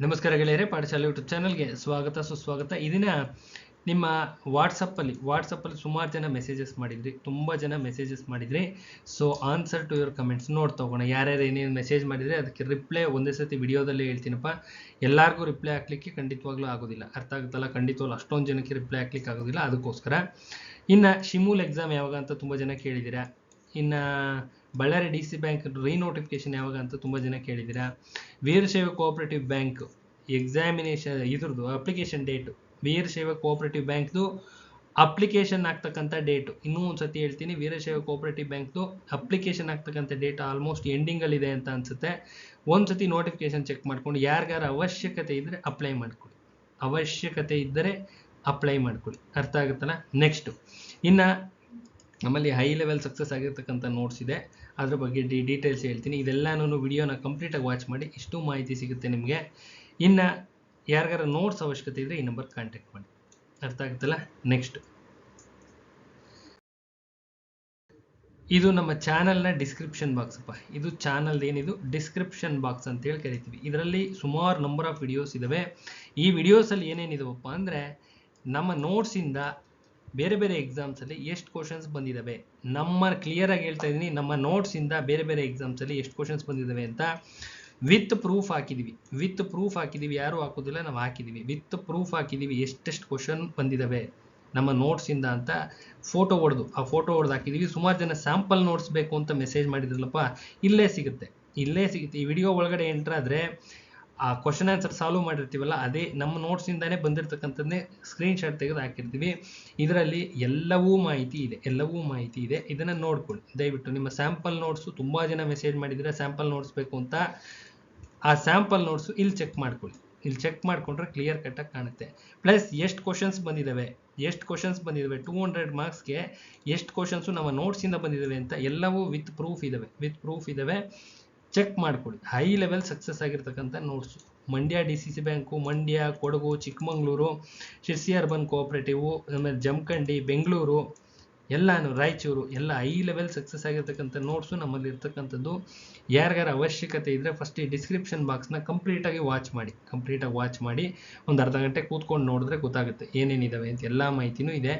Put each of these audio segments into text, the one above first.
ನಮಸ್ಕಾರ ಗೆಳೆಯರೆ, ಪಾಠಶಾಲೆ ಯೂಟ್ಯೂಬ್ ಚಾನಲ್ಗೆ ಸ್ವಾಗತ ಸುಸ್ವಾಗತ. ಇದನ್ನ ನಿಮ್ಮ ವಾಟ್ಸಪ್ಪಲ್ಲಿ ಸುಮಾರು ಜನ ಮೆಸೇಜಸ್ ಮಾಡಿದ್ರಿ, ತುಂಬ ಜನ ಮೆಸೇಜಸ್ ಮಾಡಿದ್ರಿ. So answer to your comments ನೋಡ್ತಾ ಹೋಗೋಣ. ಯಾರ್ಯಾರು ಏನೇನು ಮೆಸೇಜ್ ಮಾಡಿದರೆ ಅದಕ್ಕೆ ರಿಪ್ಲೈ ಒಂದೇ ಸತಿ ವಿಡಿಯೋದಲ್ಲೇ ಹೇಳ್ತೀನಪ್ಪ. ಎಲ್ಲರಿಗೂ ರಿಪ್ಲೈ ಹಾಕ್ಲಿಕ್ಕೆ ಖಂಡಿತವಾಗ್ಲೂ ಆಗೋದಿಲ್ಲ, ಅರ್ಥ ಆಗುತ್ತಲ್ಲ. ಖಂಡಿತವಾಗ್ಲೂ ಅಷ್ಟೊಂದು ಜನಕ್ಕೆ ರಿಪ್ಲೈ ಹಾಕ್ಲಿಕ್ಕೆ ಆಗೋದಿಲ್ಲ. ಅದಕ್ಕೋಸ್ಕರ ಇನ್ನು ಶಿಮೂಲ್ ಎಕ್ಸಾಮ್ ಯಾವಾಗ ಅಂತ ತುಂಬ ಜನ ಕೇಳಿದ್ದೀರಾ. ಇನ್ನು ಬಳ್ಳಾರಿ DC ಬ್ಯಾಂಕ್ ರೀನೋಟಿಫಿಕೇಶನ್ ಯಾವಾಗ ಅಂತ ತುಂಬ ಜನ ಕೇಳಿದ್ದೀರಾ. ವೀರಶೈವ ಕೋಆಪರೇಟಿವ್ ಬ್ಯಾಂಕ್ ಎಕ್ಸಾಮಿನೇಷನ್ ಇದ್ರದ್ದು ಅಪ್ಲಿಕೇಶನ್ ಡೇಟು, ವೀರಶೈವ ಕೋಆಪರೇಟಿವ್ ಬ್ಯಾಂಕ್ದು ಅಪ್ಲಿಕೇಶನ್ ಆಗ್ತಕ್ಕಂಥ ಡೇಟು ಇನ್ನೂ ಒಂದ್ಸತಿ ಹೇಳ್ತೀನಿ. ವೀರಶೈವ ಕೋಆಪರೇಟಿವ್ ಬ್ಯಾಂಕ್ದು ಅಪ್ಲಿಕೇಶನ್ ಆಗ್ತಕ್ಕಂಥ ಡೇಟ್ ಆಲ್ಮೋಸ್ಟ್ ಎಂಡಿಂಗಲ್ಲಿದೆ ಅಂತ ಅನ್ಸುತ್ತೆ. ಒಂದ್ಸತಿ ನೋಟಿಫಿಕೇಶನ್ ಚೆಕ್ ಮಾಡ್ಕೊಂಡು ಯಾರಿಗಾರ ಅವಶ್ಯಕತೆ ಇದ್ದರೆ ಅಪ್ಲೈ ಮಾಡ್ಕೊಳ್ಳಿ, ಅರ್ಥ ಆಗುತ್ತಲ್ಲ. ನೆಕ್ಸ್ಟು ಇನ್ನು ನಮ್ಮಲ್ಲಿ ಹೈ ಲೆವೆಲ್ ಸಕ್ಸಸ್ ಆಗಿರ್ತಕ್ಕಂಥ ನೋಟ್ಸ್ ಇದೆ, ಅದ್ರ ಬಗ್ಗೆ ಡೀಟೇಲ್ಸ್ ಹೇಳ್ತೀನಿ. ಇದೆಲ್ಲನೂ ವಿಡಿಯೋನ ಕಂಪ್ಲೀಟಾಗಿ ವಾಚ್ ಮಾಡಿ, ಇಷ್ಟು ಮಾಹಿತಿ ಸಿಗುತ್ತೆ ನಿಮಗೆ. ಇನ್ನು ಯಾರಿಗಾರ ನೋಟ್ಸ್ ಅವಶ್ಯಕತೆ ಇದ್ದರೆ ಈ ನಂಬರ್ ಕಾಂಟ್ಯಾಕ್ಟ್ ಮಾಡಿ, ಅರ್ಥ ಆಗುತ್ತಲ್ಲ. ನೆಕ್ಸ್ಟ್, ಇದು ನಮ್ಮ ಚಾನಲ್ನ ಡಿಸ್ಕ್ರಿಪ್ಷನ್ ಬಾಕ್ಸ್ ಅಪ್ಪ. ಇದು ಚಾನಲ್ ಏನಿದು ಡಿಸ್ಕ್ರಿಪ್ಷನ್ ಬಾಕ್ಸ್ ಅಂತೇಳಿ ಕರಿತೀವಿ. ಇದರಲ್ಲಿ ಸುಮಾರು ನಂಬರ್ ಆಫ್ ವಿಡಿಯೋಸ್ ಇದ್ದಾವೆ. ಈ ವಿಡಿಯೋಸಲ್ಲಿ ಏನೇನಿದಾವಪ್ಪ ಅಂದರೆ ನಮ್ಮ ನೋಟ್ಸಿಂದ ಬೇರೆ ಬೇರೆ ಎಕ್ಸಾಮ್ಸಲ್ಲಿ ಎಷ್ಟು ಕ್ವಶನ್ಸ್ ಬಂದಿದ್ದಾವೆ, ಕ್ಲಿಯರಾಗಿ ಹೇಳ್ತಾ ಇದ್ದೀನಿ, ನಮ್ಮ ನೋಟ್ಸಿಂದ ಬೇರೆ ಬೇರೆ ಎಕ್ಸಾಮ್ಸಲ್ಲಿ ಎಷ್ಟು ಕ್ವಶನ್ಸ್ ಬಂದಿದ್ದಾವೆ ಅಂತ ವಿತ್ ಪ್ರೂಫ್ ಹಾಕಿದ್ದೀವಿ. ಯಾರು ಹಾಕೋದಿಲ್ಲ, ನಾವು ಹಾಕಿದ್ದೀವಿ. ವಿತ್ ಪ್ರೂಫ್ ಹಾಕಿದ್ದೀವಿ ಎಷ್ಟೆಷ್ಟು ಕ್ವಶನ್ ಬಂದಿದ್ದಾವೆ ನಮ್ಮ ನೋಟ್ಸಿಂದ ಅಂತ ಫೋಟೋ ಹೊಡೆದು ಹಾಕಿದ್ದೀವಿ. ಸುಮಾರು ಜನ ಸ್ಯಾಂಪಲ್ ನೋಟ್ಸ್ ಬೇಕು ಅಂತ ಮೆಸೇಜ್ ಮಾಡಿದ್ರಲ್ಲಪ್ಪ, ಇಲ್ಲೇ ಸಿಗುತ್ತೆ. ಈ ವಿಡಿಯೋ ಒಳಗಡೆ ಎಂಟ್ರ್ ಆದರೆ ಆ ಕ್ವಶನ್ ಆನ್ಸರ್ ಸಾಲ್ವ್ ಮಾಡಿರ್ತೀವಲ್ಲ, ಅದೇ ನಮ್ಮ ನೋಟ್ಸಿಂದಾನೇ ಬಂದಿರತಕ್ಕಂಥದ್ದೇ ಸ್ಕ್ರೀನ್ಶಾಟ್ ತೆಗೆದು ಹಾಕಿರ್ತೀವಿ. ಇದರಲ್ಲಿ ಎಲ್ಲವೂ ಮಾಹಿತಿ ಇದೆ. ಇದನ್ನು ನೋಡ್ಕೊಳ್ಳಿ ದಯವಿಟ್ಟು. ನಿಮ್ಮ ಸ್ಯಾಂಪಲ್ ನೋಟ್ಸು ತುಂಬ ಜನ ಮೆಸೇಜ್ ಮಾಡಿದರೆ ಸ್ಯಾಂಪಲ್ ನೋಟ್ಸ್ ಬೇಕು ಅಂತ. ಆ ಸ್ಯಾಂಪಲ್ ನೋಟ್ಸು ಇಲ್ಲಿ ಚೆಕ್ ಮಾಡ್ಕೊಳ್ಳಿ. ಇಲ್ಲಿ ಚೆಕ್ ಮಾಡಿಕೊಂಡ್ರೆ ಕ್ಲಿಯರ್ ಕಟ್ಟಾಗಿ ಕಾಣುತ್ತೆ. ಪ್ಲಸ್ ಎಷ್ಟು ಕ್ವಶನ್ಸ್ ಬಂದಿದ್ದಾವೆ 200 ಮಾರ್ಕ್ಸ್ಗೆ ಎಷ್ಟು ಕ್ವಶನ್ಸು ನಮ್ಮ ನೋಟ್ಸಿಂದ ಬಂದಿದ್ದಾವೆ ಅಂತ ಎಲ್ಲವೂ ವಿತ್ ಪ್ರೂಫ್ ಇದ್ದಾವೆ. ಚೆಕ್ ಮಾಡ್ಕೊಳ್ಳಿ. ಹೈ ಲೆವೆಲ್ ಸಕ್ಸಸ್ ಆಗಿರ್ತಕ್ಕಂಥ notes. Mandya DCC bank, Mandya, Kodagu, Chikkamagaluru, Sirsi urban cooperative, ಆಮೇಲೆ ಜಮಖಂಡಿ, ಬೆಂಗಳೂರು, ಎಲ್ಲಾನು ರಾಯಚೂರು, ಎಲ್ಲ ಹೈ ಲೆವೆಲ್ ಸಕ್ಸಸ್ ಆಗಿರ್ತಕ್ಕಂಥ ನೋಟ್ಸು ನಮ್ಮಲ್ಲಿ ಇರ್ತಕ್ಕಂಥದ್ದು. ಯಾರಿಗಾರ ಅವಶ್ಯಕತೆ ಇದ್ದರೆ ಫಸ್ಟ್ ಈ ಡಿಸ್ಕ್ರಿಪ್ಷನ್ ಬಾಕ್ಸ್ನ ಕಂಪ್ಲೀಟಾಗಿ ವಾಚ್ ಮಾಡಿ ಒಂದು ಅರ್ಧ ಗಂಟೆ ಕೂತ್ಕೊಂಡು ನೋಡಿದ್ರೆ ಗೊತ್ತಾಗುತ್ತೆ ಏನೇನಿದ್ದಾವೆ ಅಂತ. ಎಲ್ಲ ಮಾಹಿತಿನೂ ಇದೆ,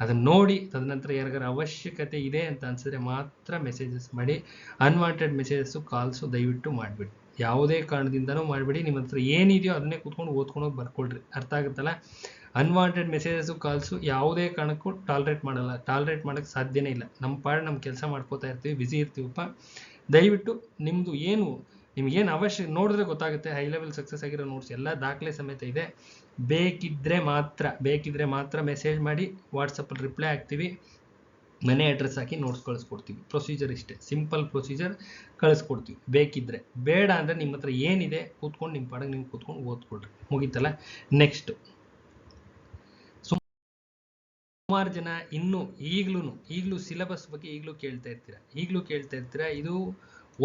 ಅದನ್ನು ನೋಡಿ ತದನಂತರ ಯಾರಿಗಾರ ಅವಶ್ಯಕತೆ ಇದೆ ಅಂತ ಅನ್ಸಿದ್ರೆ ಮಾತ್ರ ಮೆಸೇಜಸ್ ಮಾಡಿ. ಅನ್ವಾಂಟೆಡ್ ಮೆಸೇಜಸ್ಸು, ಕಾಲ್ಸು ದಯವಿಟ್ಟು ಮಾಡಿಬಿಡಿ. ಯಾವುದೇ ಕಾರಣದಿಂದನೂ ಮಾಡಿಬಿಡಿ. ನಿಮ್ಮ ಹತ್ರ ಏನಿದೆಯೋ ಅದನ್ನೇ ಕೂತ್ಕೊಂಡು ಓದ್ಕೊಂಡೋಗಿ ಬರ್ಕೊಳ್ರಿ, ಅರ್ಥ ಆಗುತ್ತಲ್ಲ. ಅನ್ವಾಂಟೆಡ್ ಮೆಸೇಜಸ್ಸು, ಕಾಲ್ಸು ಯಾವುದೇ ಕಾರಣಕ್ಕೂ ಟಾಲ್ರೇಟ್ ಮಾಡೋಕ್ಕೆ ಸಾಧ್ಯನೇ ಇಲ್ಲ. ನಮ್ಮ ಕೆಲಸ ಮಾಡ್ಕೋತಾ ಇರ್ತೀವಿ, ಬ್ಯುಸಿ ಇರ್ತೀವಪ್ಪ. ದಯವಿಟ್ಟು ನಿಮಗೇನು ಅವಶ್ಯ ನೋಡಿದ್ರೆ ಗೊತ್ತಾಗುತ್ತೆ. ಹೈ ಲೆವೆಲ್ ಸಕ್ಸಸ್ ಆಗಿರೋ ನೋಟ್ಸ್ ಎಲ್ಲ ದಾಖಲೆ ಸಮೇತ ಇದೆ. ಬೇಕಿದ್ರೆ ಮಾತ್ರ ಮೆಸೇಜ್ ಮಾಡಿ, ವಾಟ್ಸಪ್ಪಲ್ಲಿ ರಿಪ್ಲೈ ಆಗ್ತೀವಿ. ಮನೆ ಅಡ್ರೆಸ್ ಹಾಕಿ ನೋಟ್ಸ್ ಕಳಿಸ್ಕೊಡ್ತೀವಿ. ಪ್ರೊಸೀಜರ್ ಇಷ್ಟೇ, ಸಿಂಪಲ್ ಪ್ರೊಸೀಜರ್, ಕಳಿಸ್ಕೊಡ್ತೀವಿ. ಬೇಕಿದ್ರೆ. ಬೇಡ ಅಂದರೆ ನಿಮ್ಮ ಹತ್ರ ಏನಿದೆ ಕೂತ್ಕೊಂಡು ನಿಮ್ಮ ಪಾಡಿಗೆ ನೀವು ಕೂತ್ಕೊಂಡು ಓದ್ಕೊಳ್ರಿ, ಮುಗೀತಲ್ಲ. ನೆಕ್ಸ್ಟ್, ಸುಮಾರು ಜನ ಈಗಲೂ ಸಿಲೆಬಸ್ ಬಗ್ಗೆ ಕೇಳ್ತಾ ಇರ್ತೀರಾ. ಇದು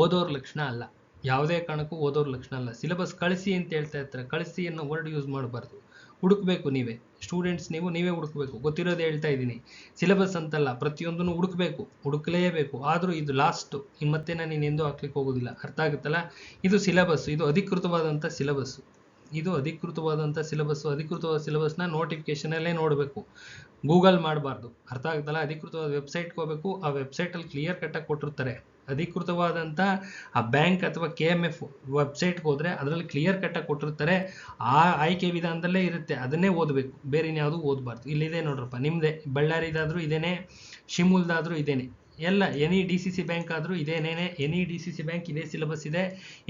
ಓದೋರ ಲಕ್ಷಣ ಅಲ್ಲ, ಯಾವುದೇ ಕಾರಣಕ್ಕೂ ಓದೋರ ಲಕ್ಷಣ ಅಲ್ಲ. ಸಿಲೆಬಸ್ ಕಳಿಸಿ ಅಂತ ಹೇಳ್ತಾ ಇರ್ತಾರೆ. ಕಳಿಸಿ ಅನ್ನೋ ವರ್ಡ್ ಯೂಸ್ ಮಾಡಬಾರ್ದು. ಹುಡುಕ್ಬೇಕು ನೀವೇ, ಸ್ಟೂಡೆಂಟ್ಸ್ ನೀವೇ ಹುಡುಕ್ಬೇಕು. ಗೊತ್ತಿರೋದೇ ಹೇಳ್ತಾ ಇದ್ದೀನಿ. ಸಿಲೆಬಸ್ ಅಂತಲ್ಲ, ಪ್ರತಿಯೊಂದನ್ನು ಹುಡುಕಲೇಬೇಕು. ಆದರೂ ಇದು ಲಾಸ್ಟು, ಮತ್ತೆ ನಾನು ಇನ್ನೆಂದೂ ಹಾಕ್ಲಿಕ್ಕೆ ಹೋಗೋದಿಲ್ಲ, ಅರ್ಥ ಆಗುತ್ತಲ್ಲ. ಇದು ಸಿಲೆಬಸ್, ಇದು ಅಧಿಕೃತವಾದಂಥ ಸಿಲೆಬಸ್ಸು. ಅಧಿಕೃತವಾದ ಸಿಲೆಬಸ್ನ ನೋಟಿಫಿಕೇಶನಲ್ಲೇ ನೋಡಬೇಕು, ಗೂಗಲ್ ಮಾಡಬಾರ್ದು, ಅರ್ಥ ಆಗುತ್ತಲ್ಲ. ಅಧಿಕೃತವಾದ ವೆಬ್ಸೈಟ್ಗೆ ಹೋಗಬೇಕು. ಆ ವೆಬ್ಸೈಟಲ್ಲಿ ಕ್ಲಿಯರ್ ಕಟ್ಟಾಗಿ ಕೊಟ್ಟಿರ್ತಾರೆ. ಅಧಿಕೃತವಾದಂಥ ಆ ಬ್ಯಾಂಕ್ ಅಥವಾ KMF ವೆಬ್ಸೈಟ್ಗೆ ಹೋದರೆ ಅದರಲ್ಲಿ ಕ್ಲಿಯರ್ ಕಟ್ಟಾಗಿ ಕೊಟ್ಟಿರ್ತಾರೆ. ಆ ಆಯ್ಕೆ ವಿಧಾನದಲ್ಲೇ ಇರುತ್ತೆ, ಅದನ್ನೇ ಓದಬೇಕು, ಬೇರೆ ಇನ್ಯಾವುದು ಓದಬಾರ್ದು. ಇಲ್ಲಿದೆ ನೋಡ್ರಪ್ಪ, ನಿಮ್ಮದೇ ಬಳ್ಳಾರಿದಾದರೂ ಇದೇನೆ, ಶಿಮೂಲ್ದಾದರೂ ಇದೇನೆ, ಎಲ್ಲ ಎನಿ DCC ಬ್ಯಾಂಕ್ ಆದರೂ ಇದೇನೇನೆ. ಎನಿ DCC ಬ್ಯಾಂಕ್ ಇದೇ ಸಿಲೆಬಸ್ ಇದೆ,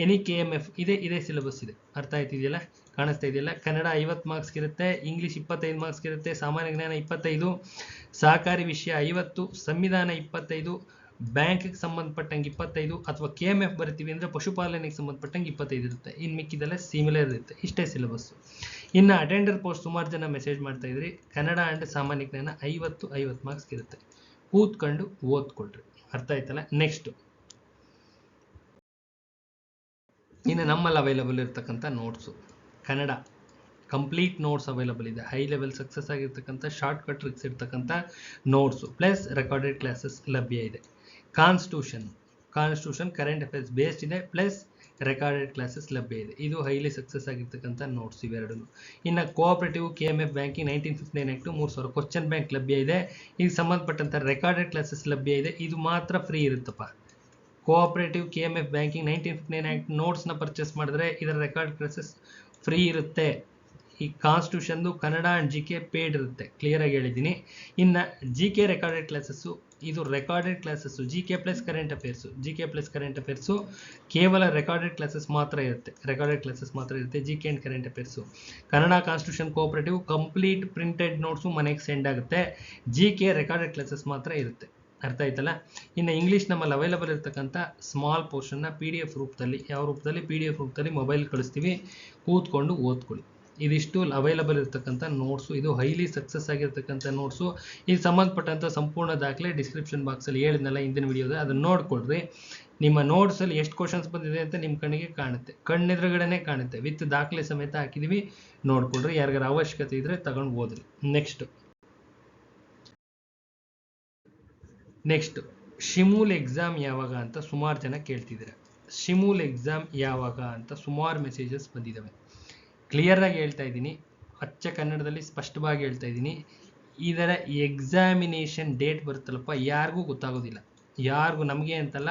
ಎನಿ KMF ಇದೇ ಸಿಲೆಬಸ್ ಇದೆ. ಅರ್ಥ ಆಯ್ತಿದೆಯಲ್ಲ, ಕಾಣಿಸ್ತಾ ಇದೆಯಲ್ಲ. ಕನ್ನಡ 50 ಮಾರ್ಕ್ಸ್ಗೆ ಇರುತ್ತೆ, ಇಂಗ್ಲೀಷ್ 25 ಮಾರ್ಕ್ಸ್ಗೆ ಇರುತ್ತೆ, ಸಾಮಾನ್ಯ ಜ್ಞಾನ 25, ಸಹಕಾರಿ ವಿಷಯ 50, ಸಂವಿಧಾನ 25, ಬ್ಯಾಂಕಿಗೆ ಸಂಬಂಧಪಟ್ಟಂಗೆ 25, ಅಥವಾ KMF ಬರಿತೀವಿ ಅಂದರೆ ಪಶುಪಾಲನೆಗೆ ಸಂಬಂಧಪಟ್ಟಂಗೆ 25 ಇರುತ್ತೆ. ಇನ್ನು ಮಿಕ್ಕಿದೆಲ್ಲ ಸಿಮಿಲರ್ ಇರುತ್ತೆ. ಇಷ್ಟೇ ಸಿಲೆಬಸ್ಸು. ಇನ್ನು ಅಟೆಂಡರ್ ಪೋಸ್ಟ್ ಸುಮಾರು ಜನ ಮೆಸೇಜ್ ಮಾಡ್ತಾ ಇದ್ರಿ. ಕನ್ನಡ ಆ್ಯಂಡ್ ಸಾಮಾನ್ಯ ಜ್ಞಾನ 50 ಮಾರ್ಕ್ಸ್ಗೆ ಇರುತ್ತೆ. ಕೂತ್ಕೊಂಡು ಓದ್ಕೊಳ್ರಿ, ಅರ್ಥ ಆಯ್ತಲ್ಲ. ನೆಕ್ಸ್ಟ್, ಇನ್ನು ನಮ್ಮಲ್ಲಿ ಅವೈಲಬಲ್ ಇರ್ತಕ್ಕಂಥ notes, Kannada complete notes available ಇದೆ. ಹೈ ಲೆವೆಲ್ ಸಕ್ಸಸ್ ಆಗಿರ್ತಕ್ಕಂಥ ಶಾರ್ಟ್ಕಟ್ ಟ್ರಿಕ್ಸ್ ಇರ್ತಕ್ಕಂಥ ನೋಟ್ಸು, ಪ್ಲಸ್ ರೆಕಾರ್ಡೆಡ್ ಕ್ಲಾಸಸ್ ಲಭ್ಯ ಇದೆ. ಕಾನ್ಸ್ಟಿಟ್ಯೂಷನ್ ಕರೆಂಟ್ ಅಫೇರ್ಸ್ ಬೇಸ್ಡ್ ಇದೆ, ಪ್ಲಸ್ ರೆಕಾರ್ಡೆಡ್ ಕ್ಲಾಸಸ್ ಲಭ್ಯ ಇದೆ. ಇದು ಹೈಲಿ ಸಕ್ಸಸ್ ಆಗಿರ್ತಕ್ಕಂಥ ನೋಟ್ಸ್ ಇವೆರಡು. ಇನ್ನು cooperative KMF banking 1959 act 3000 question bank ಲಭ್ಯ ಇದೆ. ಇದಕ್ಕೆ ಸಂಬಂಧಪಟ್ಟಂತ ರೆಕಾರ್ಡೆಡ್ ಕ್ಲಾಸಸ್ ಲಭ್ಯ ಇದೆ. ಇದು ಮಾತ್ರ ಫ್ರೀ ಇರುತ್ತಪ್ಪ. Cooperative KMF banking 1959 act notes ನ ಪರ್ಚೇಸ್ ಮಾಡಿದ್ರೆ ಇದರ ರೆಕಾರ್ಡ್ ಕ್ಲಾಸಸ್ ಫ್ರೀ ಇರುತ್ತೆ. ಈ ಕಾನ್ಸ್ಟಿಟ್ಯೂಷನ್ದು ಕನ್ನಡ ಅಂಡ್ GK ಪೇಡ್ ಇರುತ್ತೆ. ಕ್ಲಿಯರ್ ಆಗಿ ಹೇಳಿದ್ದೀನಿ. ಇನ್ನು GK ರೆಕಾರ್ಡೆಡ್ ಕ್ಲಾಸಸ್ಸು, ಇದು recorded classes GK plus current affairs ಕೇವಲ ರೆಕಾರ್ಡೆಡ್ ಕ್ಲಾಸಸ್ ಮಾತ್ರ ಇರುತ್ತೆ. GK and current affairs. Kannada constitution cooperative complete printed notes ಮನೆಗೆ ಸೆಂಡ್ ಆಗುತ್ತೆ. GK ರೆಕಾರ್ಡೆಡ್ ಕ್ಲಾಸಸ್ ಮಾತ್ರ ಇರುತ್ತೆ. ಅರ್ಥ ಆಯ್ತಲ್ಲ. ಇನ್ನು ಇಂಗ್ಲೀಷ್ ನಮ್ಮಲ್ಲಿ ಅವೈಲಬಲ್ ಇರತಕ್ಕಂಥ ಸ್ಮಾಲ್ ಪೋರ್ಷನ್ನ PDF ರೂಪದಲ್ಲಿ, ಯಾವ ರೂಪದಲ್ಲಿ? PDF ರೂಪದಲ್ಲಿ ಮೊಬೈಲ್ ಕಳಿಸ್ತೀವಿ, ಕೂತ್ಕೊಂಡು ಓದ್ಕೊಳ್ಳಿ. ಇದಿಷ್ಟು ಅವೈಲಬಲ್ ಇರತಕ್ಕಂಥ ನೋಟ್ಸು. ಇದು ಹೈಲಿ ಸಕ್ಸಸ್ ಆಗಿರ್ತಕ್ಕಂಥ ನೋಟ್ಸು. ಇದು ಸಂಬಂಧಪಟ್ಟಂಥ ಸಂಪೂರ್ಣ ದಾಖಲೆ ಡಿಸ್ಕ್ರಿಪ್ಷನ್ ಬಾಕ್ಸಲ್ಲಿ ಹೇಳಿದ್ನಲ್ಲ ಹಿಂದಿನ ವಿಡಿಯೋದ, ಅದನ್ನ ನೋಡ್ಕೊಳ್ರಿ. ನಿಮ್ಮ ನೋಟ್ಸಲ್ಲಿ ಎಷ್ಟು ಕ್ವಶನ್ಸ್ ಬಂದಿದೆ ಅಂತ ನಿಮ್ಮ ಕಣ್ಣಿಗೆ ಕಾಣುತ್ತೆ, ಕಣ್ಣೆದುರುಗಡೆನೆ ಕಾಣುತ್ತೆ. ವಿತ್ ದಾಖಲೆ ಸಮೇತ ಹಾಕಿದೀವಿ, ನೋಡ್ಕೊಳ್ರಿ. ಯಾರಿಗಾರ ಅವಶ್ಯಕತೆ ಇದ್ರೆ ತಗೊಂಡು ಓದ್ರಿ. ನೆಕ್ಸ್ಟ್ ಶಿಮೂಲ್ ಎಕ್ಸಾಮ್ ಯಾವಾಗ ಅಂತ ಸುಮಾರು ಜನ ಕೇಳ್ತಿದ್ದೀರಾ. ಶಿಮೂಲ್ ಎಕ್ಸಾಮ್ ಯಾವಾಗ ಅಂತ ಸುಮಾರು ಮೆಸೇಜಸ್ ಬಂದಿದ್ದಾವೆ. ಕ್ಲಿಯರ್ ಆಗಿ ಹೇಳ್ತಾ ಇದ್ದೀನಿ, ಅಚ್ಚ ಕನ್ನಡದಲ್ಲಿ ಸ್ಪಷ್ಟವಾಗಿ ಹೇಳ್ತಾ ಇದ್ದೀನಿ. ಇದರ ಎಕ್ಸಾಮಿನೇಷನ್ ಡೇಟ್ ಬರುತ್ತಲ್ಲಪ್ಪ, ಯಾರಿಗೂ ಗೊತ್ತಾಗೋದಿಲ್ಲ. ನಮಗೆ ಅಂತಲ್ಲ,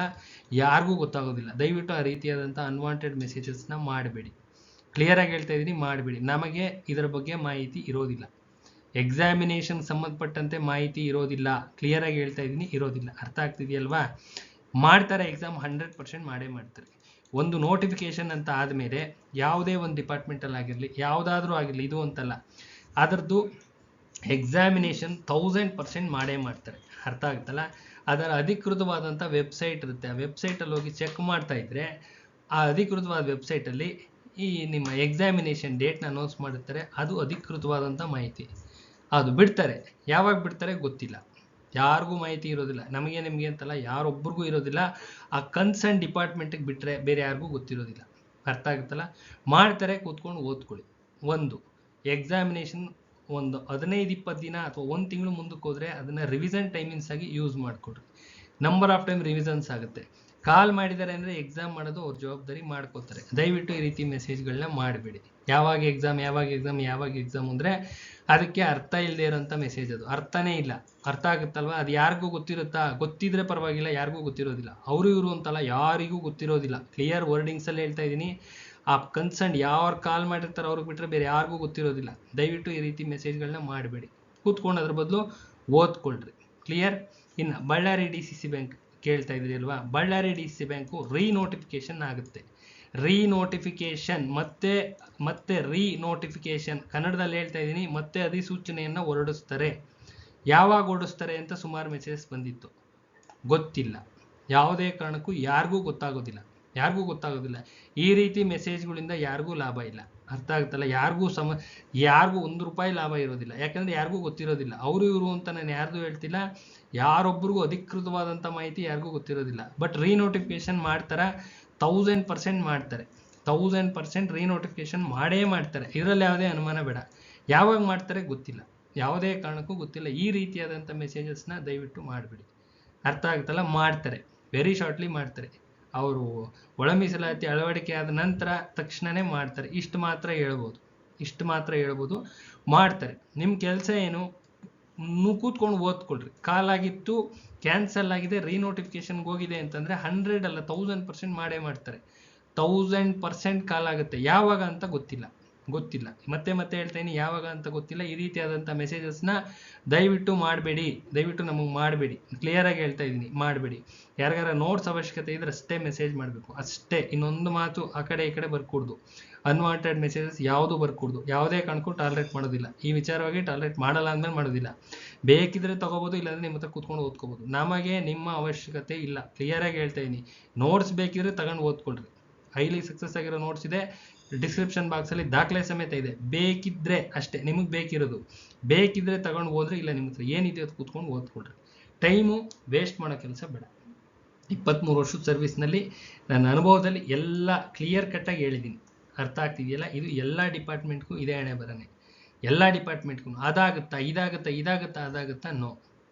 ಯಾರಿಗೂ ಗೊತ್ತಾಗೋದಿಲ್ಲ. ದಯವಿಟ್ಟು ಆ ರೀತಿಯಾದಂಥ ಅನ್ವಾಂಟೆಡ್ ಮೆಸೇಜಸ್ನ ಮಾಡಬೇಡಿ. ಕ್ಲಿಯರ್ ಆಗಿ ಹೇಳ್ತಾ ಇದ್ದೀನಿ, ಮಾಡಬೇಡಿ. ನಮಗೆ ಇದರ ಬಗ್ಗೆ ಮಾಹಿತಿ ಇರೋದಿಲ್ಲ. ಎಕ್ಸಾಮಿನೇಷನ್ ಸಂಬಂಧಪಟ್ಟಂತೆ ಮಾಹಿತಿ ಇರೋದಿಲ್ಲ. ಕ್ಲಿಯರ್ ಆಗಿ ಹೇಳ್ತಾ ಇದ್ದೀನಿ, ಇರೋದಿಲ್ಲ. ಅರ್ಥ ಆಗ್ತಿದೆಯಲ್ವಾ? ಮಾಡ್ತಾರೆ ಎಕ್ಸಾಮ್, 100% ಮಾಡೇ ಮಾಡ್ತಾರೆ. ಒಂದು ನೋಟಿಫಿಕೇಶನ್ ಅಂತ ಆದಮೇಲೆ ಯಾವುದೇ ಒಂದು ಡಿಪಾರ್ಟ್ಮೆಂಟಲ್ಲಿ ಆಗಿರಲಿ, ಯಾವುದಾದ್ರೂ ಆಗಿರಲಿ, ಇದು ಅಂತಲ್ಲ, ಅದರದ್ದು ಎಕ್ಸಾಮಿನೇಷನ್ 1000% ಮಾಡೇ ಮಾಡ್ತಾರೆ. ಅರ್ಥ ಆಗುತ್ತಲ್ಲ. ಅದರ ಅಧಿಕೃತವಾದಂಥ ವೆಬ್ಸೈಟ್ ಇರುತ್ತೆ. ಆ ವೆಬ್ಸೈಟಲ್ಲಿ ಹೋಗಿ ಚೆಕ್ ಮಾಡ್ತಾ ಇದ್ರೆ, ಆ ಅಧಿಕೃತವಾದ ವೆಬ್ಸೈಟಲ್ಲಿ ಈ ನಿಮ್ಮ ಎಕ್ಸಾಮಿನೇಷನ್ ಡೇಟ್ನ ಅನೌನ್ಸ್ ಮಾಡಿರ್ತಾರೆ. ಅದು ಅಧಿಕೃತವಾದಂಥ ಮಾಹಿತಿ. ಅದು ಬಿಡ್ತಾರೆ. ಯಾವಾಗ ಬಿಡ್ತಾರೆ ಗೊತ್ತಿಲ್ಲ, ಯಾರಿಗೂ ಮಾಹಿತಿ ಇರೋದಿಲ್ಲ. ನಮಗೆ ನಿಮಗೆ ಅಂತಲ್ಲ, ಯಾರೊಬ್ಬರಿಗೂ ಇರೋದಿಲ್ಲ. ಆ ಕನ್ಸರ್ನ್ ಡಿಪಾರ್ಟ್ಮೆಂಟಿಗೆ ಬಿಟ್ಟರೆ ಬೇರೆ ಯಾರಿಗೂ ಗೊತ್ತಿರೋದಿಲ್ಲ. ಅರ್ಥ ಆಗುತ್ತಲ್ಲ. ಮಾಡ್ತಾರೆ, ಕೂತ್ಕೊಂಡು ಓದ್ಕೊಳ್ಳಿ. ಒಂದು ಎಕ್ಸಾಮಿನೇಷನ್ ಒಂದು 15-20 ದಿನ ಅಥವಾ 1 ತಿಂಗಳು ಮುಂದಕ್ಕೆ ಹೋದರೆ ಅದನ್ನು ರಿವಿಷನ್ ಟೈಮಿಂಗ್ಸ್ ಆಗಿ ಯೂಸ್ ಮಾಡಿಕೊಡ್ರಿ. ನಂಬರ್ ಆಫ್ ಟೈಮ್ ರಿವಿಷನ್ಸ್ ಆಗುತ್ತೆ. ಕಾಲ್ ಮಾಡಿದ್ದಾರೆ ಅಂದರೆ ಎಕ್ಸಾಮ್ ಮಾಡೋದು ಅವ್ರ ಜವಾಬ್ದಾರಿ ಮಾಡ್ಕೋತಾರೆ. ದಯವಿಟ್ಟು ಈ ರೀತಿ ಮೆಸೇಜ್ಗಳನ್ನ ಮಾಡಬೇಡಿ. ಯಾವಾಗ ಎಕ್ಸಾಮ್ ಅಂದರೆ ಅದಕ್ಕೆ ಅರ್ಥ ಇಲ್ಲದೆ ಇರೋಂಥ ಮೆಸೇಜ್. ಅದು ಅರ್ಥನೇ ಇಲ್ಲ. ಅರ್ಥ ಆಗುತ್ತಲ್ವಾ? ಅದು ಯಾರಿಗೂ ಗೊತ್ತಿರುತ್ತಾ? ಗೊತ್ತಿದ್ರೆ ಪರವಾಗಿಲ್ಲ, ಯಾರಿಗೂ ಗೊತ್ತಿರೋದಿಲ್ಲ. ಅವರು ಇವರು ಅಂತಲ್ಲ, ಯಾರಿಗೂ ಗೊತ್ತಿರೋದಿಲ್ಲ. ಕ್ಲಿಯರ್ ವರ್ಡಿಂಗ್ಸಲ್ಲಿ ಹೇಳ್ತಾ ಇದ್ದೀನಿ. ಆ ಕನ್ಸರ್ನ್ ಯಾರು ಕಾಲ್ ಮಾಡಿರ್ತಾರೆ ಅವ್ರಿಗೆ ಬಿಟ್ಟರೆ ಬೇರೆ ಯಾರಿಗೂ ಗೊತ್ತಿರೋದಿಲ್ಲ. ದಯವಿಟ್ಟು ಈ ರೀತಿ ಮೆಸೇಜ್ಗಳನ್ನ ಮಾಡಬೇಡಿ. ಕೂತ್ಕೊಂಡು ಅದ್ರ ಬದಲು ಓದ್ಕೊಳ್ರಿ. ಕ್ಲಿಯರ್? ಇನ್ನು ಬಳ್ಳಾರಿ DCC ಬ್ಯಾಂಕ್ ಕೇಳ್ತಾ ಇದ್ರಿ ಅಲ್ವಾ? ಬಳ್ಳಾರಿ DCC ಬ್ಯಾಂಕು ರೀನೋಟಿಫಿಕೇಶನ್ ಆಗುತ್ತೆ. ರೀನೋಟಿಫಿಕೇಶನ್ ಮತ್ತೆ ರೀನೋಟಿಫಿಕೇಶನ್, ಕನ್ನಡದಲ್ಲಿ ಹೇಳ್ತಾ ಇದ್ದೀನಿ, ಮತ್ತೆ ಅಧಿಸೂಚನೆಯನ್ನು ಹೊರಡಿಸ್ತಾರೆ. ಯಾವಾಗ ಹೊರಡಿಸ್ತಾರೆ ಅಂತ ಸುಮಾರು ಮೆಸೇಜಸ್ ಬಂದಿತ್ತು. ಗೊತ್ತಿಲ್ಲ. ಯಾವುದೇ ಕಾರಣಕ್ಕೂ ಯಾರಿಗೂ ಗೊತ್ತಾಗೋದಿಲ್ಲ. ಈ ರೀತಿ ಮೆಸೇಜ್ಗಳಿಂದ ಯಾರಿಗೂ ಲಾಭ ಇಲ್ಲ. ಅರ್ಥ ಆಗುತ್ತಲ್ಲ? ಯಾರಿಗೂ ₹1 ಲಾಭ ಇರೋದಿಲ್ಲ. ಯಾಕಂದ್ರೆ ಯಾರಿಗೂ ಗೊತ್ತಿರೋದಿಲ್ಲ. ಅವರು ಇವರು ಅಂತ ನಾನು ಯಾರ್ದು ಹೇಳ್ತಿಲ್ಲ. ಯಾರೊಬ್ಬರಿಗೂ ಅಧಿಕೃತವಾದಂಥ ಮಾಹಿತಿ ಯಾರಿಗೂ ಗೊತ್ತಿರೋದಿಲ್ಲ. ಬಟ್ ರೀನೋಟಿಫಿಕೇಶನ್ ಮಾಡ್ತಾರ, 1000% ಮಾಡ್ತಾರೆ. 1000% ರೀನೋಟಿಫಿಕೇಶನ್ ಮಾಡೇ ಮಾಡ್ತಾರೆ. ಇದರಲ್ಲಿ ಯಾವುದೇ ಅನುಮಾನ ಬೇಡ. ಯಾವಾಗ ಮಾಡ್ತಾರೆ ಗೊತ್ತಿಲ್ಲ, ಯಾವುದೇ ಕಾರಣಕ್ಕೂ ಗೊತ್ತಿಲ್ಲ. ಈ ರೀತಿಯಾದಂಥ ಮೆಸೇಜಸ್ನ ದಯವಿಟ್ಟು ಮಾಡಬೇಡಿ. ಅರ್ಥ ಆಗುತ್ತಲ್ಲ? ಮಾಡ್ತಾರೆ, ವೆರಿ ಶಾರ್ಟ್ಲಿ ಮಾಡ್ತಾರೆ. ಅವರು ಒಳ ಮೀಸಲಾತಿ ಅಳವಡಿಕೆ ಆದ ನಂತರ ತಕ್ಷಣನೇ ಮಾಡ್ತಾರೆ. ಇಷ್ಟು ಮಾತ್ರ ಹೇಳ್ಬೋದು. ಮಾಡ್ತಾರೆ. ನಿಮ್ಮ ಕೆಲಸ ಏನು? ಕೂತ್ಕೊಂಡು ಓದ್ಕೊಳ್ರಿ. ಕಾಲಾಗಿತ್ತು, ಕ್ಯಾನ್ಸಲ್ ಆಗಿದೆ, ರೀನೋಟಿಫಿಕೇಶನ್ಗೆ ಹೋಗಿದೆ ಅಂತಂದರೆ 100 ಅಲ್ಲ 1000% ಮಾಡೇ ಮಾಡ್ತಾರೆ. 1000% ಕಾಲಾಗುತ್ತೆ. ಯಾವಾಗ ಅಂತ ಗೊತ್ತಿಲ್ಲ. ಮತ್ತೆ ಹೇಳ್ತೀನಿ, ಯಾವಾಗ ಅಂತ ಗೊತ್ತಿಲ್ಲ. ಈ ರೀತಿಯಾದಂಥ ಮೆಸೇಜಸ್ನ ದಯವಿಟ್ಟು ಮಾಡಬೇಡಿ. ನಮಗೆ ಮಾಡಬೇಡಿ. ಕ್ಲಿಯರ್ ಆಗಿ ಹೇಳ್ತಾ ಇದ್ದೀನಿ, ಮಾಡಬೇಡಿ. ಯಾರಿಗಾರ ನೋಟ್ಸ್ ಅವಶ್ಯಕತೆ ಇದ್ರೆ ಅಷ್ಟೇ ಮೆಸೇಜ್ ಮಾಡಬೇಕು, ಅಷ್ಟೇ. ಇನ್ನೊಂದು ಮಾತು ಆ ಕಡೆ ಈ ಕಡೆ ಬರ್ಕೊಡ್ದು. ಅನ್ವಾಂಟೆಡ್ ಮೆಸೇಜಸ್ ಯಾವುದು ಬರ್ಕೊಡ್ದು. ಯಾವುದೇ ಕಾರಣಕ್ಕೂ ಟಾಲರೇಟ್ ಮಾಡೋದಿಲ್ಲ. ಈ ವಿಚಾರವಾಗಿ ಟಾಲರೇಟ್ ಮಾಡಲ್ಲ ಅಂದ್ಮೇಲೆ ಮಾಡೋದಿಲ್ಲ. ಬೇಕಿದ್ರೆ ತಗೋಬೋದು, ಇಲ್ಲಾಂದ್ರೆ ನಿಮ್ಮ ಹತ್ರ ಕೂತ್ಕೊಂಡು ಓದ್ಕೋಬೋದು. ನಮಗೆ ನಿಮ್ಮ ಅವಶ್ಯಕತೆ ಇಲ್ಲ. ಕ್ಲಿಯರ್ ಆಗಿ ಹೇಳ್ತಾ ಇದ್ದೀನಿ. ನೋಟ್ಸ್ ಬೇಕಿದ್ರೆ ತಗೊಂಡು ಓದ್ಕೊಳ್ರಿ. ಹೈಲಿ ಸಕ್ಸಸ್ ಆಗಿರೋ ನೋಟ್ಸ್ ಇದೆ, ಡಿಸ್ಕ್ರಿಪ್ಷನ್ ಬಾಕ್ಸಲ್ಲಿ ದಾಖಲೆ ಸಮೇತ ಇದೆ. ಬೇಕಿದ್ರೆ ಅಷ್ಟೇ, ನಿಮಗೆ ಬೇಕಿದ್ರೆ ತಗೊಂಡು ಹೋದ್ರೆ, ಇಲ್ಲ ನಿಮ್ಮ ಹತ್ರ ಏನಿದೆ ಅದು ಕೂತ್ಕೊಂಡು ಓದ್ಕೊಳ್ರಿ. ಟೈಮು ವೇಸ್ಟ್ ಮಾಡೋ ಕೆಲಸ ಬೇಡ. 23 ವರ್ಷದ ಸರ್ವಿಸ್ನಲ್ಲಿ ನನ್ನ ಅನುಭವದಲ್ಲಿ ಎಲ್ಲ ಕ್ಲಿಯರ್ ಕಟ್ಟಾಗಿ ಹೇಳಿದ್ದೀನಿ. ಅರ್ಥ ಆಗ್ತಿದೆಯಲ್ಲ? ಇದು ಎಲ್ಲ ಡಿಪಾರ್ಟ್ಮೆಂಟ್ಗೂ ಇದೇ ಹಣೆ ಬರನೆ. ಎಲ್ಲ ಡಿಪಾರ್ಟ್ಮೆಂಟ್ಗೂ ಅದಾಗುತ್ತಾ, ಇದಾಗುತ್ತಾ ನೋ.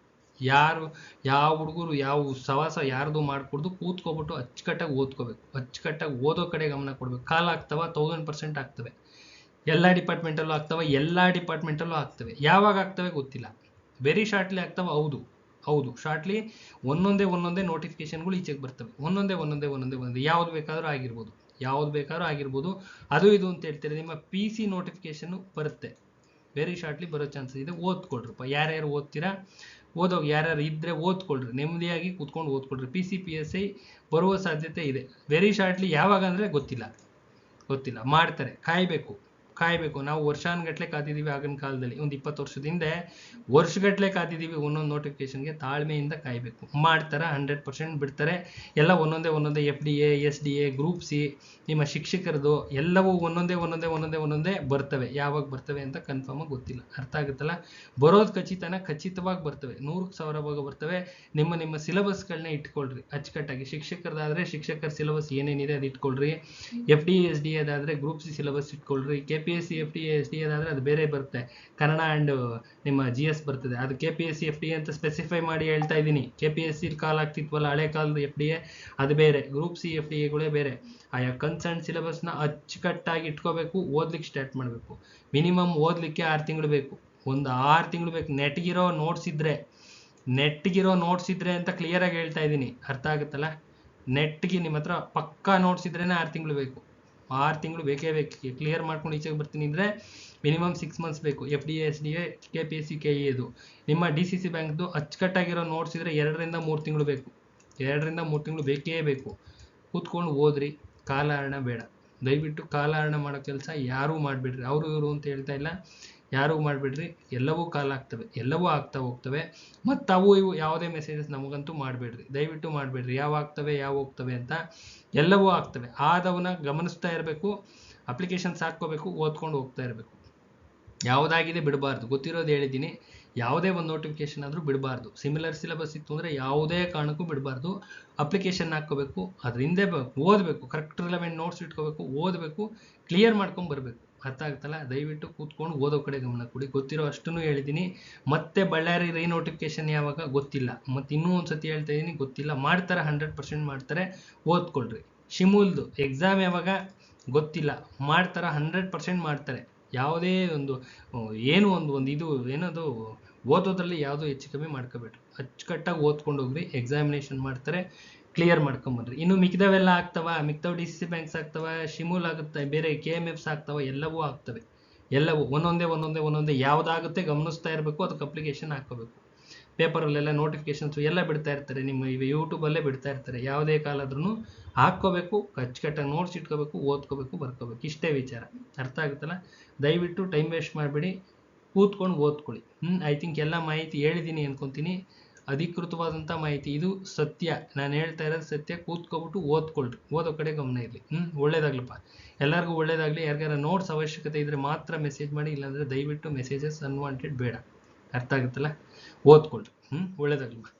ಯಾರು ಯಾವ ಹುಡುಗರು ಯಾವ ಸವಾಸ ಯಾರ್ದು ಮಾಡ್ಕೊಡ್ದು ಕೂತ್ಕೊಬಿಟ್ಟು ಅಚ್ಚುಕಟ್ಟಾಗಿ ಓದ್ಕೋಬೇಕು. ಅಚ್ಚುಕಟ್ಟಾಗಿ ಓದೋ ಕಡೆ ಗಮನ ಕೊಡ್ಬೇಕು. ಕಾಲ್ ಆಗ್ತವ 1000% ಆಗ್ತವೆ. ಎಲ್ಲ ಡಿಪಾರ್ಟ್ಮೆಂಟಲ್ಲೂ ಆಗ್ತವೆ, ಎಲ್ಲ ಡಿಪಾರ್ಟ್ಮೆಂಟಲ್ಲೂ ಆಗ್ತವೆ. ಯಾವಾಗ ಆಗ್ತವೆ ಗೊತ್ತಿಲ್ಲ. ವೆರಿ ಶಾರ್ಟ್ಲಿ ಆಗ್ತವೆ, ಹೌದು ಶಾರ್ಟ್ಲಿ ಒಂದೊಂದೇ ನೋಟಿಫಿಕೇಶನ್ಗಳು ಈಚೆಗೆ ಬರ್ತವೆ. ಒಂದೊಂದೇ ಯಾವ್ದು ಬೇಕಾದ್ರೂ ಆಗಿರ್ಬೋದು. ಅದು ಇದು ಅಂತ ಹೇಳ್ತಾರೆ. ನಿಮ್ಮ PC ನೋಟಿಫಿಕೇಶನ್ ಬರುತ್ತೆ, ವೆರಿ ಶಾರ್ಟ್ಲಿ ಬರೋ ಚಾನ್ಸಸ್ ಇದೆ. ಓದ್ಕೊಳ್ರಪ್ಪ, ಯಾರ್ಯಾರು ಓದ್ತೀರಾ ಓದೋಗಿ, ಯಾರ್ಯಾರು ಇದ್ರೆ ಓದ್ಕೊಳ್ರಿ, ನೆಮ್ಮದಿಯಾಗಿ ಕೂತ್ಕೊಂಡು ಓದ್ಕೊಳ್ರಿ. PC PSI ಬರುವ ಸಾಧ್ಯತೆ ಇದೆ ವೆರಿ ಶಾರ್ಟ್ಲಿ. ಯಾವಾಗ ಅಂದರೆ ಗೊತ್ತಿಲ್ಲ. ಮಾಡ್ತಾರೆ, ಕಾಯ್ಬೇಕು. ನಾವು ವರ್ಷಾನ್ಗಟ್ಲೆ ಕಾದಿದ್ದೀವಿ. ಆಗಿನ ಕಾಲದಲ್ಲಿ ಒಂದು 20 ವರ್ಷದ ಹಿಂದೆ ವರ್ಷಗಟ್ಲೆ ಕಾದಿದ್ದೀವಿ ಒಂದೊಂದು ನೋಟಿಫಿಕೇಶನ್ಗೆ. ತಾಳ್ಮೆಯಿಂದ ಕಾಯ್ಬೇಕು. ಮಾಡ್ತಾರೆ, 100% ಬಿಡ್ತಾರೆ. ಎಲ್ಲ ಒಂದೊಂದೇ FDA SDA ಗ್ರೂಪ್ C ನಿಮ್ಮ ಶಿಕ್ಷಕರದು ಎಲ್ಲವೂ ಒಂದೊಂದೇ ಬರ್ತವೆ. ಯಾವಾಗ ಬರ್ತವೆ ಅಂತ ಕನ್ಫರ್ಮ್ ಆಗಿ ಗೊತ್ತಿಲ್ಲ. ಅರ್ಥ ಆಗುತ್ತಲ್ಲ? ಬರೋದು ಖಚಿತವಾಗಿ ಬರ್ತವೆ, 100,000 ಬರ್ತವೆ. ನಿಮ್ಮ ಸಿಲೆಬಸ್ಗಳನ್ನ ಇಟ್ಕೊಳ್ರಿ ಅಚ್ಚುಕಟ್ಟಾಗಿ. ಶಿಕ್ಷಕರದಾದ್ರೆ ಶಿಕ್ಷಕರ ಸಿಲೆಬಸ್ ಏನೇನಿದೆ ಅದು ಇಟ್ಕೊಳ್ರಿ. FDA SDA ಅದಾದ್ರೆ ಗ್ರೂಪ್ C ಸಿಲೆಬಸ್ ಇಟ್ಕೊಳ್ರಿ. KPSC FDA SDA ಅದಾದ್ರೆ ಅದು ಬೇರೆ ಬರುತ್ತೆ, ಕನ್ನಡ ಆ್ಯಂಡ್ ನಿಮ್ಮ GS ಬರ್ತದೆ. ಅದು KPSC FDA ಅಂತ ಸ್ಪೆಸಿಫೈ ಮಾಡಿ ಹೇಳ್ತಾ ಇದ್ದೀನಿ. KPSC ಕಾಲ್ ಆಗ್ತಿತ್ವಲ್ಲ ಹಳೆ ಕಾಲದ FDA, ಅದು ಬೇರೆ. ಗ್ರೂಪ್ C FDAಗಳೇ ಬೇರೆ. ಆಯಾ ಕನ್ಸರ್ನ್ ಸಿಲೆಬಸ್ನ ಅಚ್ಚುಕಟ್ಟಾಗಿ ಇಟ್ಕೋಬೇಕು. ಓದ್ಲಿಕ್ಕೆ ಸ್ಟಾರ್ಟ್ ಮಾಡಬೇಕು. ಮಿನಿಮಮ್ ಓದಲಿಕ್ಕೆ 6 ತಿಂಗಳು ಬೇಕು, ಒಂದು 6 ತಿಂಗಳು ಬೇಕು. ನೆಟ್ಗಿರೋ ನೋಟ್ಸ್ ಇದ್ರೆ ಅಂತ ಕ್ಲಿಯರಾಗಿ ಹೇಳ್ತಾ ಇದ್ದೀನಿ. ಅರ್ಥ ಆಗುತ್ತಲ್ಲ? ನೆಟ್ಗೆ ನಿಮ್ಮ ಹತ್ರ ಪಕ್ಕಾ ನೋಟ್ಸ್ ಇದ್ರೇನೆ 6 ತಿಂಗಳು ಬೇಕು. 6 ತಿಂಗಳು ಬೇಕೇ ಬೇಕು. ಕ್ಲಿಯರ್ ಮಾಡ್ಕೊಂಡು ಈಚೆಗೆ ಬರ್ತೀನಿ ಅಂದರೆ ಮಿನಿಮಮ್ 6 ಮಂತ್ಸ್ ಬೇಕು. FDA SDA KPSC KE ಇದು. ನಿಮ್ಮ DCC ಬ್ಯಾಂಕ್ದು ಅಚ್ಚುಕಟ್ಟಾಗಿರೋ ನೋಟ್ಸ್ ಇದ್ರೆ 2ರಿಂದ 3 ತಿಂಗಳು ಬೇಕು. 2ರಿಂದ 3 ತಿಂಗಳು ಬೇಕೇ ಬೇಕು. ಕೂತ್ಕೊಂಡು ಓದ್ರಿ, ಕಾಲಹರಣ ಬೇಡ. ದಯವಿಟ್ಟು ಕಾಲಹರಣ ಮಾಡೋ ಕೆಲಸ ಯಾರೂ ಮಾಡಿಬಿಡ್ರಿ. ಅವರು ಇವರು ಅಂತ ಹೇಳ್ತಾ ಇಲ್ಲ, ಯಾರೂ ಮಾಡಿಬಿಡ್ರಿ. ಎಲ್ಲವೂ ಕಾಲ ಆಗ್ತವೆ, ಎಲ್ಲವೂ ಆಗ್ತಾ ಹೋಗ್ತವೆ. ಮತ್ತು ಅವು ಇವು ಯಾವುದೇ ಮೆಸೇಜಸ್ ನಮಗಂತೂ ಮಾಡಬೇಡ್ರಿ, ದಯವಿಟ್ಟು ಮಾಡಬೇಡ್ರಿ. ಯಾವ ಆಗ್ತವೆ ಯಾವ ಹೋಗ್ತವೆ ಅಂತ. ಎಲ್ಲವೂ ಆಗ್ತವೆ. ಆದವನ್ನ ಗಮನಿಸ್ತಾ ಇರಬೇಕು, ಅಪ್ಲಿಕೇಶನ್ಸ್ ಹಾಕ್ಕೋಬೇಕು, ಓದ್ಕೊಂಡು ಹೋಗ್ತಾ ಇರಬೇಕು. ಯಾವುದಾಗಿದೆ ಬಿಡಬಾರ್ದು. ಗೊತ್ತಿರೋದು ಹೇಳಿದ್ದೀನಿ. ಯಾವುದೇ ಒಂದು ನೋಟಿಫಿಕೇಶನ್ ಆದರೂ ಬಿಡಬಾರ್ದು. ಸಿಮಿಲರ್ ಸಿಲೆಬಸ್ ಇತ್ತು ಅಂದರೆ ಯಾವುದೇ ಕಾರಣಕ್ಕೂ ಬಿಡಬಾರ್ದು. ಅಪ್ಲಿಕೇಶನ್ ಹಾಕ್ಕೋಬೇಕು, ಅದ್ರ ಹಿಂದೆ ಓದಬೇಕು, ಕರೆಕ್ಟ್ ರಿಲೆವೆಂಟ್ ನೋಟ್ಸ್ ಇಟ್ಕೋಬೇಕು, ಓದಬೇಕು, ಕ್ಲಿಯರ್ ಮಾಡ್ಕೊಂಡು ಬರಬೇಕು. ಅರ್ಥ ಆಗುತ್ತಲ್ಲ? ದಯವಿಟ್ಟು ಕೂತ್ಕೊಂಡು ಓದೋ ಕಡೆ ಗಮನ ಕೊಡಿ. ಗೊತ್ತಿರೋ ಅಷ್ಟನ್ನು ಹೇಳಿದ್ದೀನಿ. ಮತ್ತೆ ಬಳ್ಳಾರಿ ರೀನೋಟಿಫಿಕೇಶನ್ ಯಾವಾಗ ಗೊತ್ತಿಲ್ಲ. ಮತ್ತು ಇನ್ನೂ ಒಂದು ಸತಿ ಹೇಳ್ತಾ ಇದ್ದೀನಿ, ಗೊತ್ತಿಲ್ಲ. ಮಾಡ್ತಾರೆ, 100% ಮಾಡ್ತಾರೆ. ಓದ್ಕೊಳ್ರಿ. ಶಿಮೂಲ್ದು ಎಕ್ಸಾಮ್ ಯಾವಾಗ ಗೊತ್ತಿಲ್ಲ. ಮಾಡ್ತಾರೆ, 100% ಮಾಡ್ತಾರೆ. ಯಾವುದೇ ಒಂದು ಇದು ಏನದು ಓದೋದ್ರಲ್ಲಿ ಯಾವುದೋ ಹೆಚ್ಚು ಕಮ್ಮಿ ಮಾಡ್ಕೋಬೇಡ್ರಿ. ಅಚ್ಚುಕಟ್ಟಾಗಿ ಓದ್ಕೊಂಡು ಹೋಗ್ರಿ. ಎಕ್ಸಾಮಿನೇಷನ್ ಮಾಡ್ತಾರೆ, ಕ್ಲಿಯರ್ ಮಾಡ್ಕೊಂಬನ್ರಿ. ಇನ್ನು ಮಿಕ್ದವೆಲ್ಲ ಆಗ್ತವ, ಮಿಕ್ದವ್ DCC ಬ್ಯಾಂಕ್ಸ್ ಆಗ್ತವ, ಶಿಮೂಲ್ ಆಗುತ್ತೆ, ಬೇರೆ KMFs ಆಗ್ತವ, ಎಲ್ಲವೂ ಆಗ್ತವೆ. ಎಲ್ಲವೂ ಒಂದೊಂದೇ ಯಾವುದಾಗುತ್ತೆ ಗಮನಿಸ್ತಾ ಇರಬೇಕು. ಅದಕ್ಕೆ ಅಪ್ಲಿಕೇಶನ್ ಹಾಕೋಬೇಕು. ಪೇಪರಲ್ಲೆಲ್ಲ ನೋಟಿಫಿಕೇಶನ್ಸು ಎಲ್ಲ ಬಿಡ್ತಾ ಇರ್ತಾರೆ, ನಿಮ್ಮ ಯೂಟ್ಯೂಬಲ್ಲೇ ಬಿಡ್ತಾ ಇರ್ತಾರೆ. ಯಾವುದೇ ಕಾಲಾದ್ರೂ ಹಾಕ್ಕೋಬೇಕು, ಅಚ್ಚುಕಟ್ಟಾಗಿ ನೋಟ್ಸ್ ಇಟ್ಕೋಬೇಕು, ಓದ್ಕೋಬೇಕು, ಬರ್ಕೋಬೇಕು. ಇಷ್ಟೇ ವಿಚಾರ. ಅರ್ಥ ಆಗುತ್ತಲ್ಲ? ದಯವಿಟ್ಟು ಟೈಮ್ ವೇಸ್ಟ್ ಮಾಡಬೇಡಿ, ಕೂತ್ಕೊಂಡು ಓದ್ಕೊಳ್ಳಿ. ಐ ಥಿಂಕ್ ಎಲ್ಲ ಮಾಹಿತಿ ಹೇಳಿದ್ದೀನಿ ಅನ್ಕೊತೀನಿ. ಅಧಿಕೃತವಾದಂಥ ಮಾಹಿತಿ ಇದು, ಸತ್ಯ. ನಾನು ಹೇಳ್ತಾ ಇರೋದು ಸತ್ಯ. ಕೂತ್ಕೊಬಿಟ್ಟು ಓದ್ಕೊಳ್ರಿ, ಓದೋ ಕಡೆ ಗಮನ ಇರಲಿ. ಒಳ್ಳೇದಾಗ್ಲಪ್ಪ, ಎಲ್ಲರಿಗೂ ಒಳ್ಳೇದಾಗಲಿ. ಯಾರಿಗಾರ ನೋಟ್ಸ್ ಅವಶ್ಯಕತೆ ಇದ್ದರೆ ಮಾತ್ರ ಮೆಸೇಜ್ ಮಾಡಿ, ಇಲ್ಲಾಂದರೆ ದಯವಿಟ್ಟು ಮೆಸೇಜಸ್ ಅನ್ವಾಂಟೆಡ್ ಬೇಡ. ಅರ್ಥ ಆಗುತ್ತಲ್ಲ? ಓದ್ಕೊಳ್ರಿ. ಒಳ್ಳೇದಾಗ್ಲಪ್ಪ.